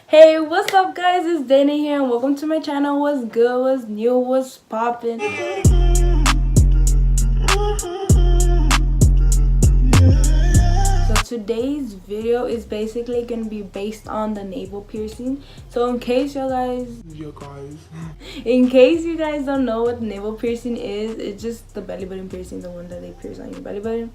Hey, what's up guys? It's Dana here and welcome to my channel. What's good, what's new, what's poppin'? So today's video is basically gonna be based on the navel piercing. So in case you guys don't know what navel piercing is, it's just the belly button piercing, the one that they pierce on your belly button.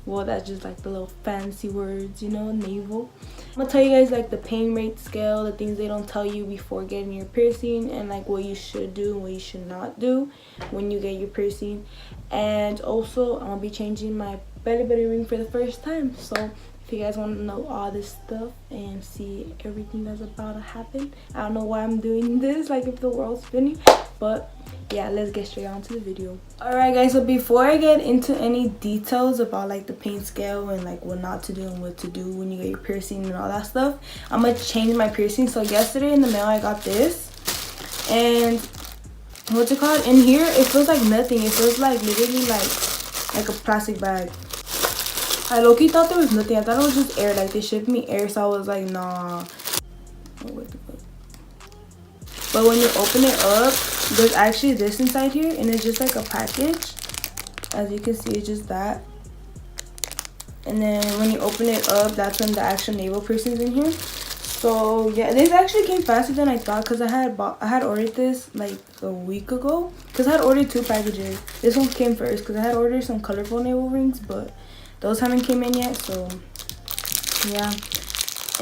Well, that's just like the little fancy words, you know, navel. I'm gonna tell you guys like the pain rate scale, the things they don't tell you before getting your piercing, and like what you should do and what you should not do when you get your piercing. And also I'm gonna be changing my belly button ring for the first time. So if you guys want to know all this stuff and see everything that's about to happen, I don't know why I'm doing this, like if the world's spinning, but yeah, let's get straight on to the video. Alright guys, so before I get into any details about like the pain scale and like what not to do and what to do when you get your piercing and all that stuff, I'm gonna change my piercing. So yesterday in the mail I got this, and what's it called, in here it feels like nothing. It feels like literally like a plastic bag. I low-key thought there was nothing. I thought it was just air, like they shipped me air, so I was like, nah. Oh, what the fuck? But when you open it up, there's actually this inside here, and it's just like a package. As you can see, it's just that. And then when you open it up, that's when the actual navel piercing's in here. So yeah, this actually came faster than I thought, because I had ordered this like a week ago, because I had ordered 2 packages. This one came first because I had ordered some colorful navel rings, but those haven't came in yet. So yeah.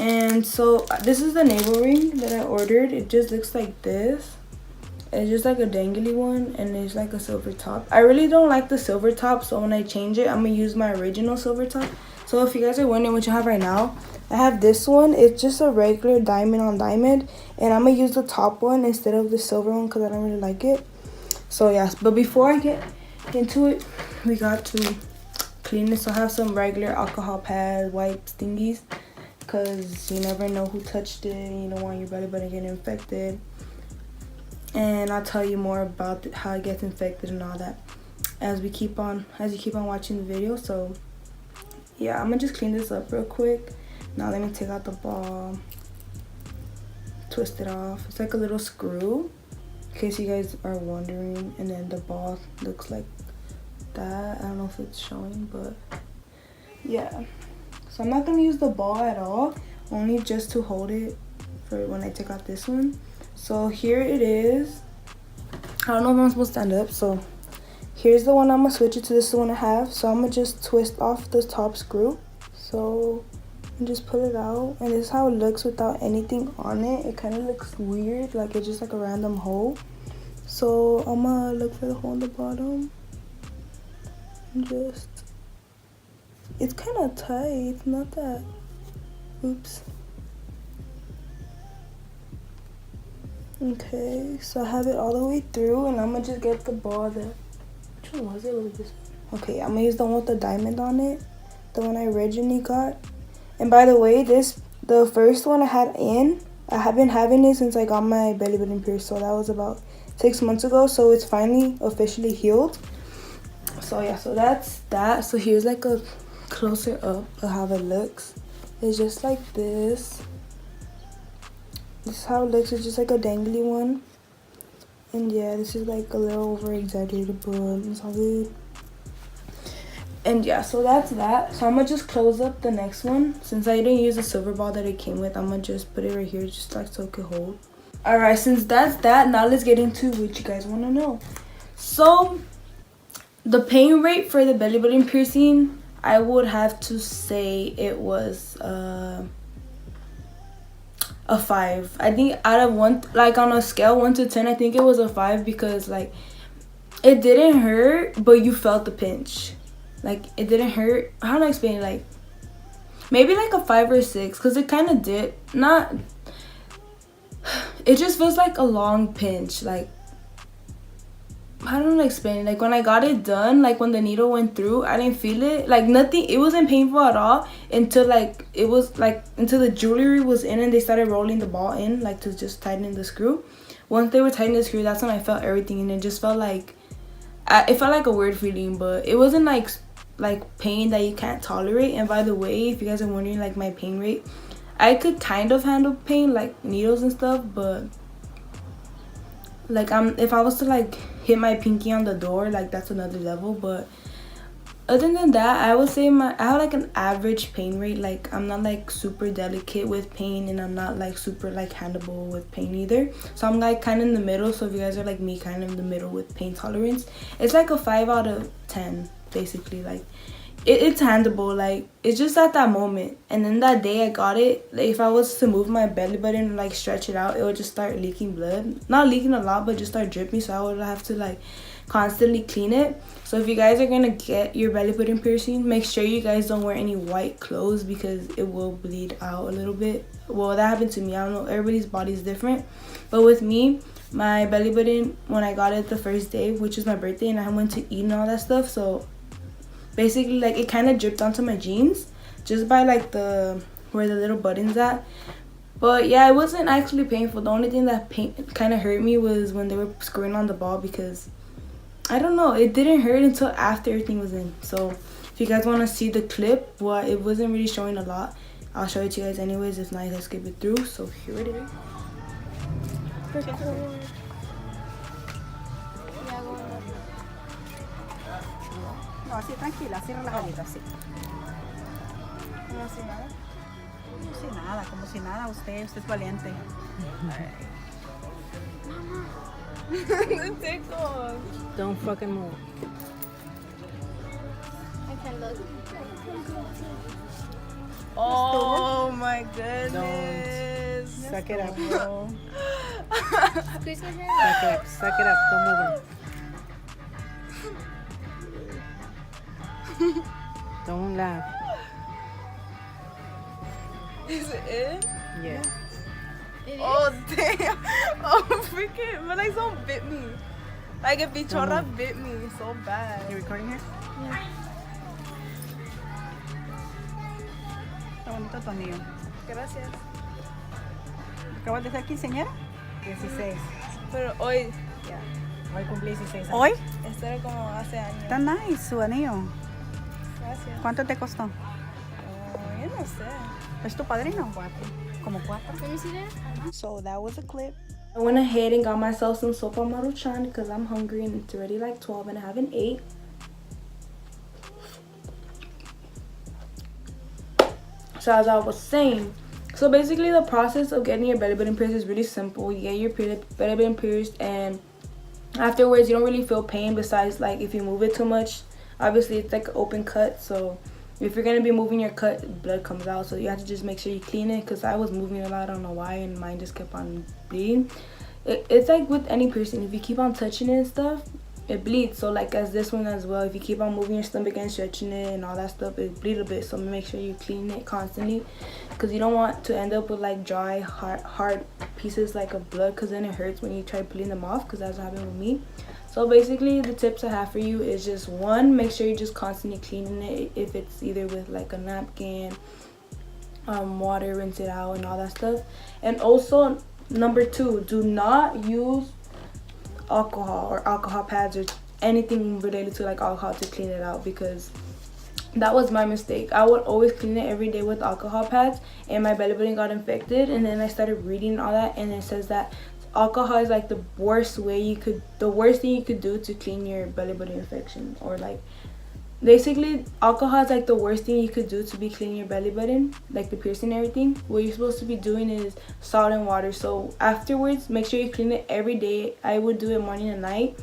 And so this is the navel ring that I ordered. It just looks like this. It's just like a dangly one, and it's like a silver top. I really don't like the silver top, so when I change it, I'm gonna use my original silver top. So if you guys are wondering what you have right now, I have this one. It's just a regular diamond on diamond, and I'm gonna use the top one instead of the silver one because I don't really like it. So yes, but before I get into it, we got to clean this. So I have some regular alcohol pads, wipes, thingies, because you never know who touched it. You don't want your belly button getting infected. And I'll tell you more about how it gets infected and all that as you keep on watching the video. So yeah, I'm gonna just clean this up real quick. Now let me take out the ball, twist it off. It's like a little screw, in case you guys are wondering. And then the ball looks like that. I don't know if it's showing, but yeah. So I'm not gonna use the ball at all, only just to hold it for when I take out this one. So here it is. I don't know if I'm supposed to stand up. So here's the one. I'm gonna switch it to this one I have. So I'm gonna just twist off the top screw. So and just pull it out, and this is how it looks without anything on it. It kind of looks weird, like it's just like a random hole. So I'm gonna look for the hole in the bottom. And just, it's kind of tight. It's not that. Oops. Okay, so I have it all the way through, and I'm gonna just get the ball that, which one was it? Was it this one? Okay, I'm gonna use the one with the diamond on it, the one I originally got. And by the way, the first one I have been having it since I got my belly button pierced. So that was about 6 months ago. So it's finally officially healed. So yeah, so that's that. So here's like a closer up of how it looks. It's just like this. This is how it looks. It's just like a dangly one. And yeah, this is like a little over exaggerated, but it's all good. And yeah, so that's that. So I'm gonna just close up the next one. Since I didn't use the silver ball that it came with, I'm gonna just put it right here, just like so it could hold. Alright, since that's that, now let's get into what you guys want to know. So the pain rate for the belly button piercing, I would have to say it was a 5. I think out of 1, like on a scale 1 to 10, I think it was a 5, because like it didn't hurt, but you felt the pinch. Like it didn't hurt. How do I explain it? Like maybe like a 5 or 6, because it kind of did not. It just feels like a long pinch. Like I don't know how to explain it. Like when I got it done, like when the needle went through, I didn't feel it. Like nothing. It wasn't painful at all until like it was like until the jewelry was in and they started rolling the ball in, like to just tighten the screw. Once they were tightening the screw, that's when I felt everything, and it just felt like it felt like a weird feeling, but it wasn't like pain that you can't tolerate. And by the way, if you guys are wondering like my pain rate, I could kind of handle pain, like needles and stuff, but like if I was to like hit my pinky on the door, like that's another level. But other than that, I would say I have like an average pain rate. Like I'm not like super delicate with pain, and I'm not like super like handleable with pain either. So I'm like kind of in the middle. So if you guys are like me, kind of in the middle with pain tolerance, it's like a 5 out of 10 basically. Like it's handleable. Like it's just at that moment. And then that day I got it, like, if I was to move my belly button and like stretch it out, it would just start leaking blood. Not leaking a lot, but just start dripping. So I would have to like constantly clean it. So if you guys are gonna get your belly button piercing, make sure you guys don't wear any white clothes, because it will bleed out a little bit. Well, that happened to me. I don't know, everybody's body is different, but with me, my belly button, when I got it the first day, which was my birthday, and I went to eat and all that stuff, so basically like it kind of dripped onto my jeans just by like where the little button's at. But yeah, it wasn't actually painful. The only thing that kind of hurt me was when they were screwing on the ball, because I don't know, it didn't hurt until after everything was in. So if you guys want to see the clip, well, it wasn't really showing a lot, I'll show it to you guys anyways. If not, you guys skip it through. So here it is. No, así tranquila, así relajadita, así. No sé nada. Como si nada, usted es valiente. It tickles. Don't fucking move. I can look. Oh my goodness. Suck it up. Squeeze my hand. Suck it up, don't move. Don't laugh. Is it? Yeah. It Oh damn. Oh freaking, but like someone bit me. Like if Bichora bit me so bad. You recording here? Yeah. Está bonito tu anillo. Gracias. ¿Acabas de ser quinceañera? 16. Pero hoy, Ya. Hoy cumplí 16 años. ¿hoy? Esto era como hace años. Está nice su anillo. Gracias. ¿Cuánto te costó? Oh, yo no sé. ¿Es tu padrino? Como 4. Let me see that. So that was a clip. I went ahead and got myself some sopa maruchan because I'm hungry and it's already like 12 and I haven't ate. So as I was saying, so basically the process of getting your belly button pierced is really simple. You get your belly button pierced, and afterwards you don't really feel pain besides like if you move it too much. Obviously it's like an open cut, so if you're gonna be moving your cut, blood comes out, so you have to just make sure you clean it, because I was moving a lot, I don't know why, and mine just kept on bleeding. It's like with any piercing, if you keep on touching it and stuff, it bleeds. So like as this one as well, if you keep on moving your stomach and stretching it and all that stuff, it bleeds a bit. So make sure you clean it constantly, because you don't want to end up with like dry hard pieces like of blood, because then it hurts when you try pulling them off, because that's what happened with me. So basically the tips I have for you is just one, make sure you're just constantly cleaning it, if it's either with like a napkin, water, rinse it out and all that stuff. And also number 2, do not use alcohol or alcohol pads or anything related to like alcohol to clean it out, because that was my mistake. I would always clean it every day with alcohol pads, and my belly button got infected. And then I started reading all that, and it says that alcohol is like the worst thing you could do to clean your belly button infection, or like basically alcohol is like the worst thing you could do to be cleaning your belly button, like the piercing and everything. What you're supposed to be doing is salt and water. So afterwards, make sure you clean it every day. I would do it morning and night,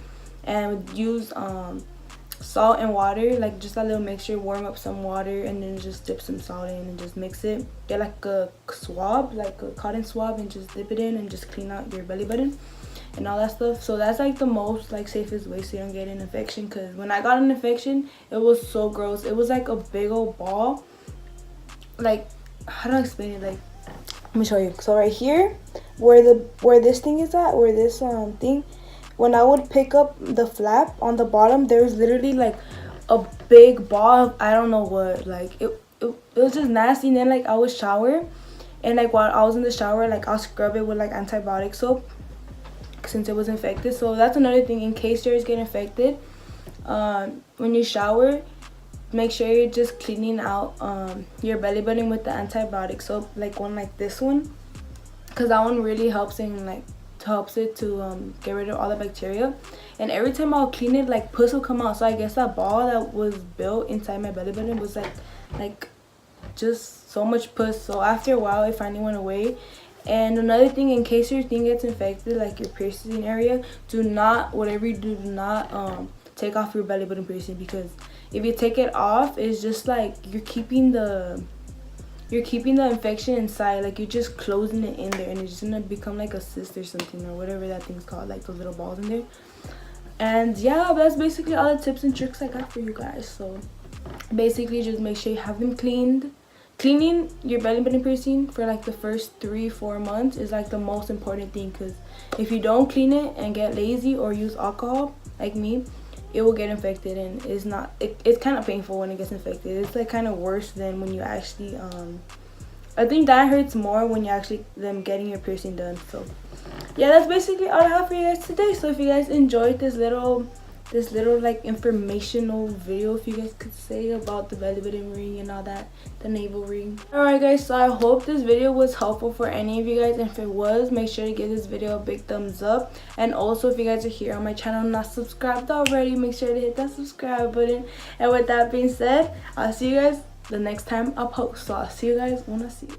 and I would use salt and water, like just a little mixture, warm up some water, and then just dip some salt in and just mix it. Get like a swab, like a cotton swab, and just dip it in and just clean out your belly button and all that stuff. So that's like the most like safest way so you don't get an infection, because when I got an infection, it was so gross. It was like a big old ball. Like, how do I explain it? Like, let me show you. So right here, where this thing is at, where this thing, when I would pick up the flap on the bottom, there was literally like a big ball of I don't know what. Like it was just nasty. And then like I would shower, and like while I was in the shower, like I'll scrub it with like antibiotic soap, since it was infected. So that's another thing, in case yours get infected, when you shower, make sure you're just cleaning out your belly button with the antibiotic soap, like one like this one, because that one really helps in like helps it to get rid of all the bacteria. And every time I'll clean it, like pus will come out. So I guess that ball that was built inside my belly button was like just so much pus. So after a while it finally went away. And another thing, in case your thing gets infected, like your piercing area, do not, whatever you do not take off your belly button piercing, because if you take it off, it's just like you're keeping the infection inside. Like you're just closing it in there, and it's just gonna become like a cyst or something, or whatever that thing's called, like those little balls in there. And yeah, that's basically all the tips and tricks I got for you guys. So basically just make sure you have them cleaned. Cleaning your belly button piercing for like the first 3-4 months is like the most important thing, because if you don't clean it and get lazy or use alcohol like me, it will get infected. And it's kind of painful when it gets infected. It's like kind of worse than when you actually I think that hurts more when you actually them getting your piercing done. So yeah, that's basically all I have for you guys today. So if you guys enjoyed this little like informational video, if you guys could say, about the belly button ring and all that, the navel ring. Alright guys, so I hope this video was helpful for any of you guys, and if it was, make sure to give this video a big thumbs up. And also, if you guys are here on my channel and not subscribed already, make sure to hit that subscribe button. And with that being said, I'll see you guys the next time I post. So I'll see you guys when I see you.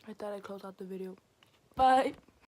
I thought I closed out the video. Bye.